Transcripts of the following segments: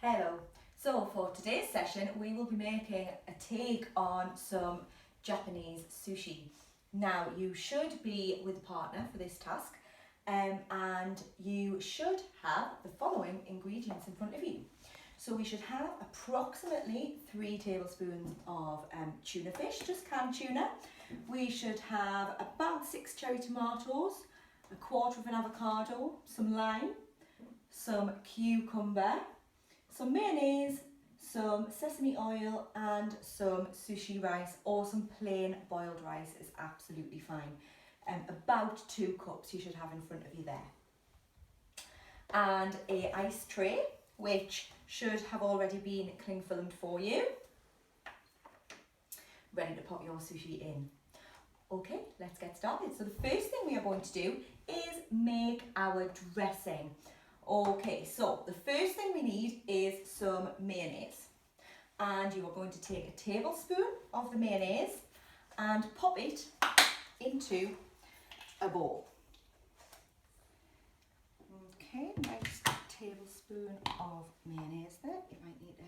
Hello. So for today's session we will be making a take on some Japanese sushi. Now you should be with a partner for this task and you should have the following ingredients in front of you. So we should have approximately 3 tablespoons of tuna fish, just canned tuna. We should have about 6 cherry tomatoes, a quarter of an avocado, some lime, some cucumber, some mayonnaise, some sesame oil and some sushi rice, or some plain boiled rice is absolutely fine. About 2 cups you should have in front of you there. And a ice tray which should have already been cling filmed for you, ready to pop your sushi in. Okay, let's get started. So the first thing we are going to do is make our dressing. Okay, so the first thing we need is some mayonnaise. And you are going to take a tablespoon of the mayonnaise and pop it into a bowl. Okay, nice tablespoon of mayonnaise there. You might need to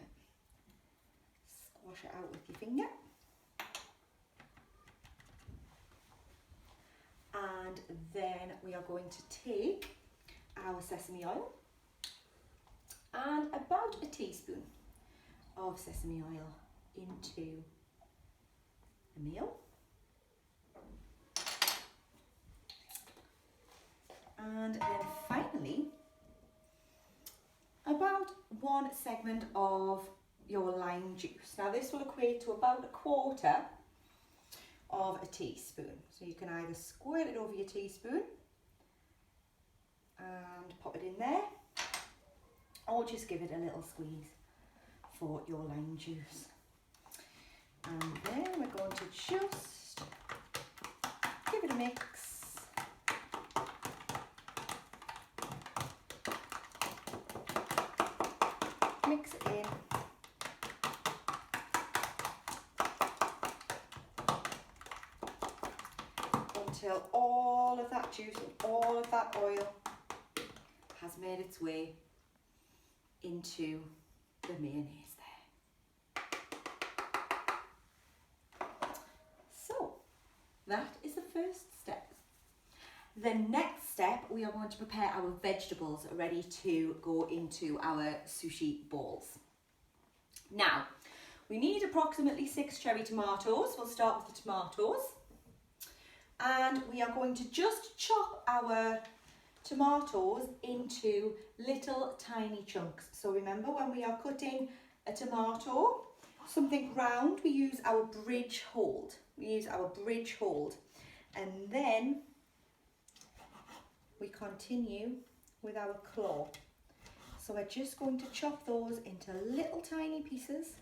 squash it out with your finger. And then we are going to take our sesame oil and about a teaspoon of sesame oil into the meal. And then finally, about 1 segment of your lime juice. Now this will equate to about 1/4 of a teaspoon. So you can either squirt it over your teaspoon and pop it in there, or just give it a little squeeze for your lime juice. And then we're going to just give it a mix. Mix it in. Until all of that juice and all of that oil has made its way into the mayonnaise there. So that is the first step. The next step, we are going to prepare our vegetables ready to go into our sushi balls. Now, we need approximately 6 cherry tomatoes. We'll start with the tomatoes. And we are going to just chop our tomatoes into little tiny chunks. So remember, when we are cutting a tomato, something round, we use our bridge hold. And then we continue with our claw. So we're just going to chop those into little tiny pieces.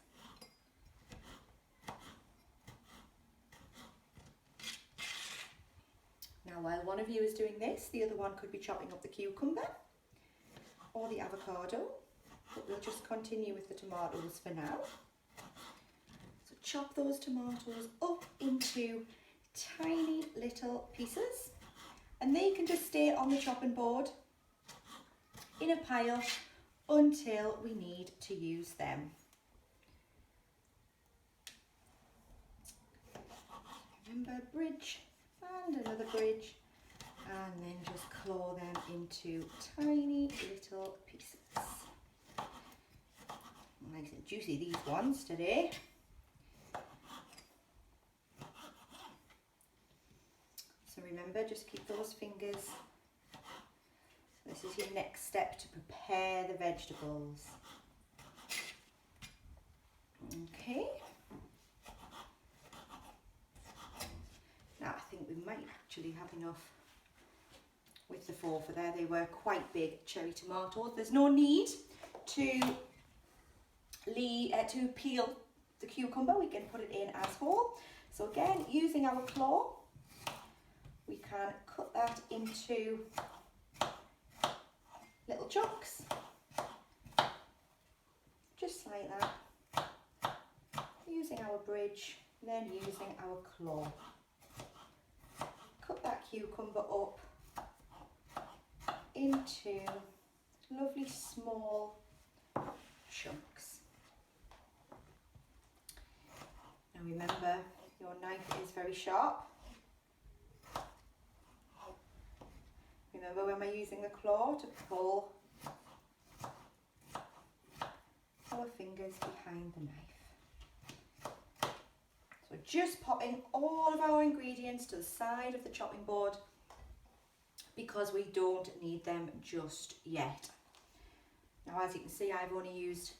Now, while one of you is doing this, the other one could be chopping up the cucumber or the avocado, but we'll just continue with the tomatoes for now. So chop those tomatoes up into tiny little pieces, and they can just stay on the chopping board in a pile until we need to use them. Remember, bridge and another bridge, and then just claw them into tiny little pieces. Nice and juicy, these ones today. So remember, just keep those fingers. This is your next step to prepare the vegetables. Okay. Now I think we might actually have enough with the 4 for there. They were quite big cherry tomatoes. There's no need to peel the cucumber. We can put it in as whole. So again, using our claw, we can cut that into little chunks, just like that, using our bridge, then using our claw. Cut that cucumber up into lovely small chunks. remember, your knife is very sharp. Remember when we're using the claw to pull our fingers behind the knife. So just popping all of our ingredients to the side of the chopping board because we don't need them just yet. Now, as you can see, I've only used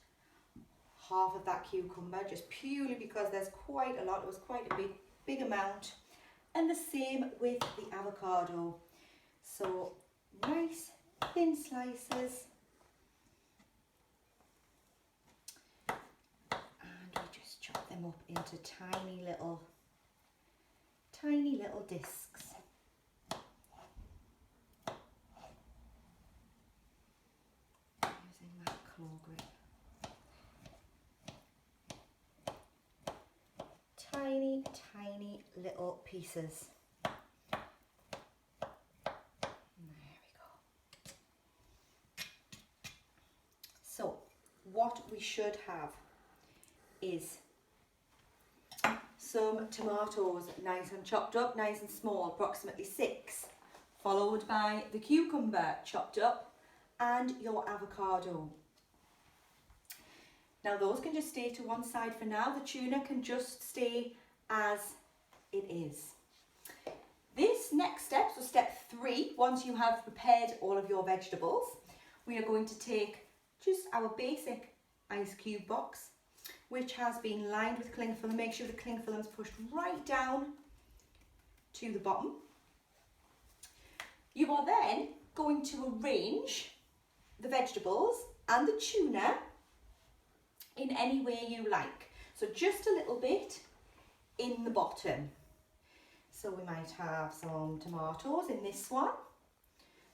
half of that cucumber just purely because there's quite a lot. It was quite a big amount. And the same with the avocado. So nice thin slices. And we just chop them up into tiny little discs. Using that claw grip. Tiny little pieces. There we go. So what we should have is some tomatoes, nice and chopped up, nice and small, approximately 6, followed by the cucumber chopped up and your avocado. Now those can just stay to one side for now. The tuna can just stay as it is. This next step, so step 3, once you have prepared all of your vegetables, we are going to take just our basic ice cube box, which has been lined with cling film. Make sure the cling film is pushed right down to the bottom. You are then going to arrange the vegetables and the tuna in any way you like. So just a little bit in the bottom. So we might have some tomatoes in this one,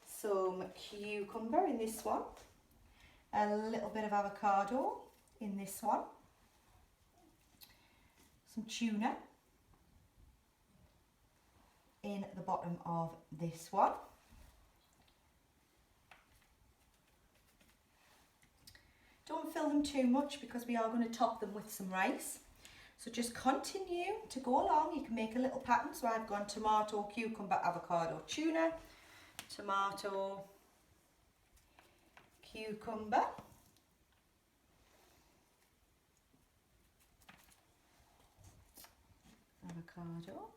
some cucumber in this one, a little bit of avocado in this one, some tuna in the bottom of this one. Don't fill them too much because we are going to top them with some rice. So just continue to go along. You can make a little pattern. So I've gone tomato, cucumber, avocado, tuna, tomato, cucumber, avocado,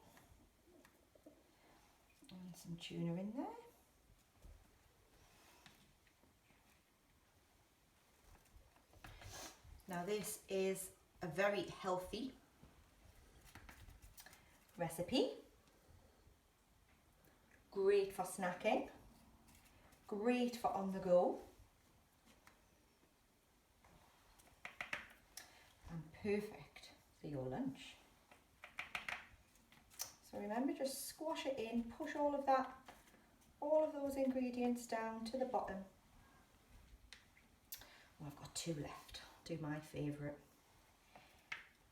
and some tuna in there. Now this is a very healthy recipe, great for snacking, great for on the go, and perfect for your lunch. So remember, just squash it in, push all of those ingredients down to the bottom. Oh, I've got 2 left. Do my favourite,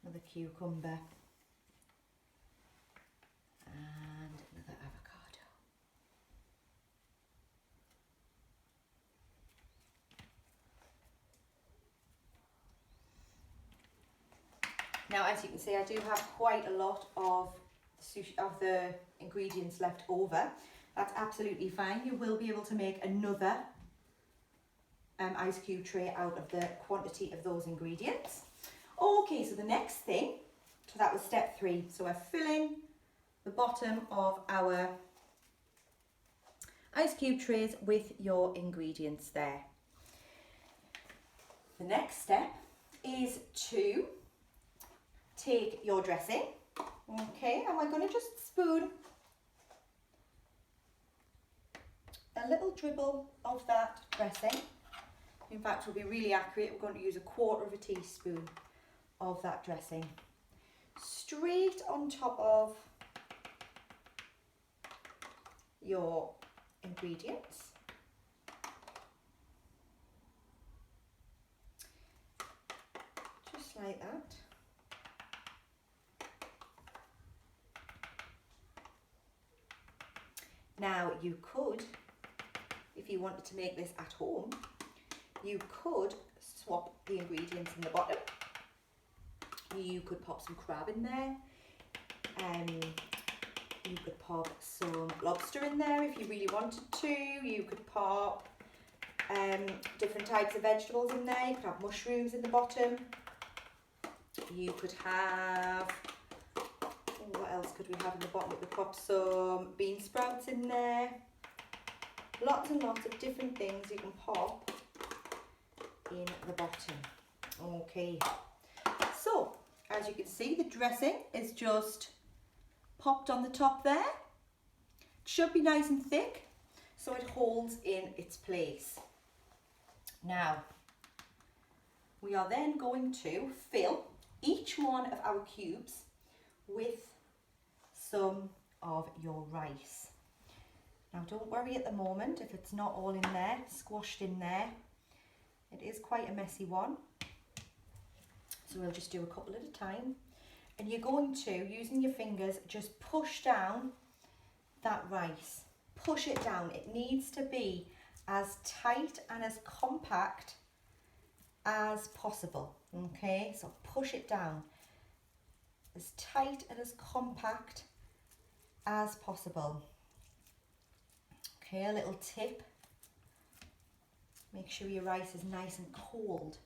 another cucumber and another avocado. Now, as you can see, I do have quite a lot of the ingredients left over. That's absolutely fine. You will be able to make another ice cube tray out of the quantity of those ingredients. Okay, so the next thing, so that was step 3. So we're filling the bottom of our ice cube trays with your ingredients there. The next step is to take your dressing, okay, and we're going to just spoon a little dribble of that dressing. In fact, we'll be really accurate. We're going to use a 1/4 teaspoon of that dressing straight on top of your ingredients. Just like that. Now you could, if you wanted to make this at home, you could swap the ingredients in the bottom You could pop some crab in there. You could pop some lobster in there if you really wanted to. You could pop different types of vegetables in there. You could have mushrooms in the bottom. You could have, what else could we have in the bottom? We could pop some bean sprouts in there. Lots and lots of different things you can pop in the bottom. Okay, so as you can see, the dressing is just popped on the top there. It should be nice and thick so it holds in its place. Now, we are then going to fill each one of our cubes with some of your rice. Now, don't worry at the moment if it's not all in there, squashed in there. It is quite a messy one. So we'll just do a couple at a time. And you're going to, using your fingers, just push down that rice. Push it down. It needs to be as tight and as compact as possible. Okay, so push it down as tight and as compact as possible. Okay, a little tip. Make sure your rice is nice and cold.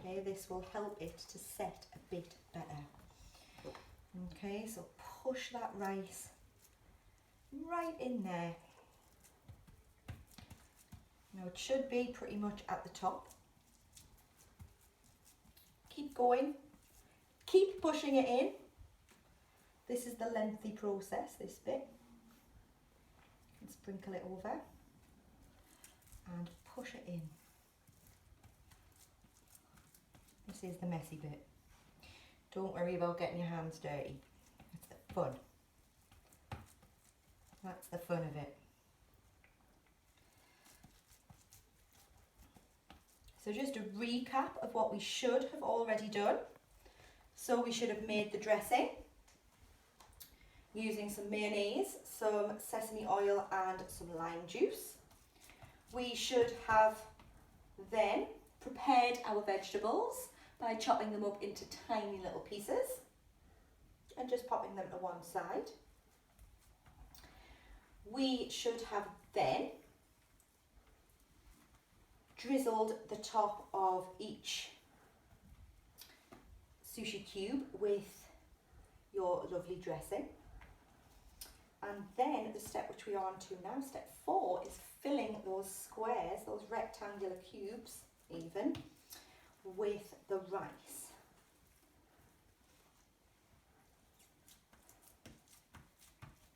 Okay, this will help it to set a bit better. Okay, so push that rice right in there. Now it should be pretty much at the top. Keep going, keep pushing it in. This is the lengthy process, this bit. You can sprinkle it over and push it in. This is the messy bit. Don't worry about getting your hands dirty. That's the fun. That's the fun of it. So just a recap of what we should have already done. So we should have made the dressing using some mayonnaise, some sesame oil and some lime juice. We should have then prepared our vegetables by chopping them up into tiny little pieces and just popping them to one side. We should have then drizzled the top of each sushi cube with your lovely dressing. And then the step which we are on to now, step 4, is filling those squares, those rectangular cubes even, with the rice.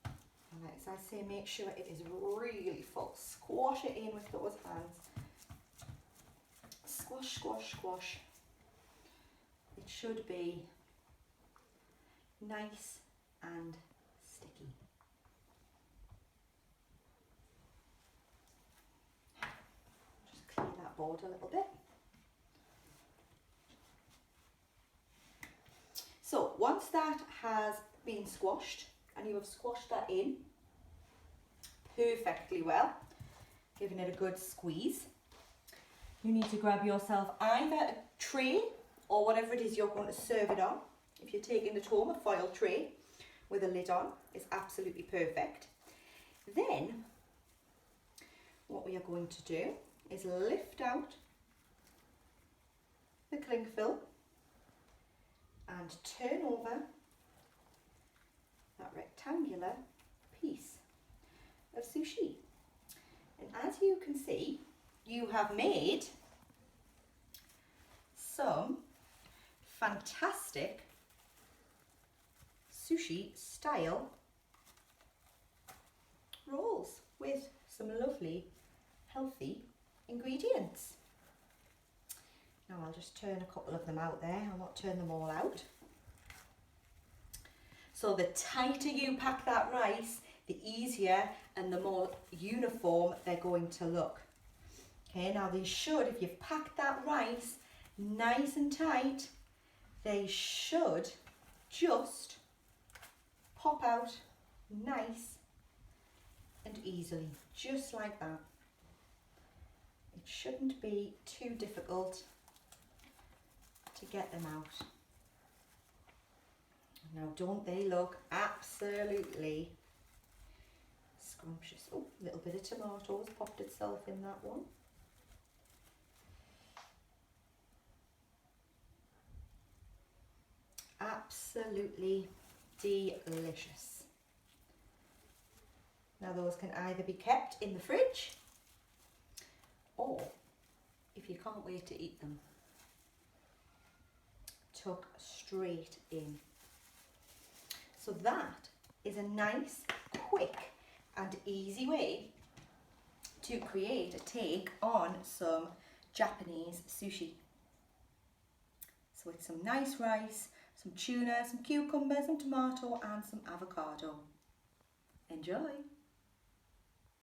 And as I say, make sure it is really full. Squash it in with those hands. Squash, squash, squash. It should be nice and sticky. Just clean that board a little bit. So once that has been squashed, and you have squashed that in perfectly well, giving it a good squeeze, you need to grab yourself either a tray or whatever it is you're going to serve it on. If you're taking it home, a foil tray with a lid on is absolutely perfect. Then what we are going to do is lift out the cling film and turn over that rectangular piece of sushi. And as you can see, you have made some fantastic sushi style rolls with some lovely healthy ingredients. Now I'll just turn a couple of them out there. I'll not turn them all out. So the tighter you pack that rice, the easier and the more uniform they're going to look. Okay, now they should, if you've packed that rice nice and tight, they should just pop out nice and easily, just like that. It shouldn't be too difficult to get them out. Now, don't they look absolutely scrumptious? Oh, a little bit of tomatoes popped itself in that one. Absolutely delicious. Now, those can either be kept in the fridge, or if you can't wait to eat them, tuck straight in. So that is a nice, quick and easy way to create a take on some Japanese sushi. So it's some nice rice, some tuna, some cucumber, some tomato and some avocado. Enjoy!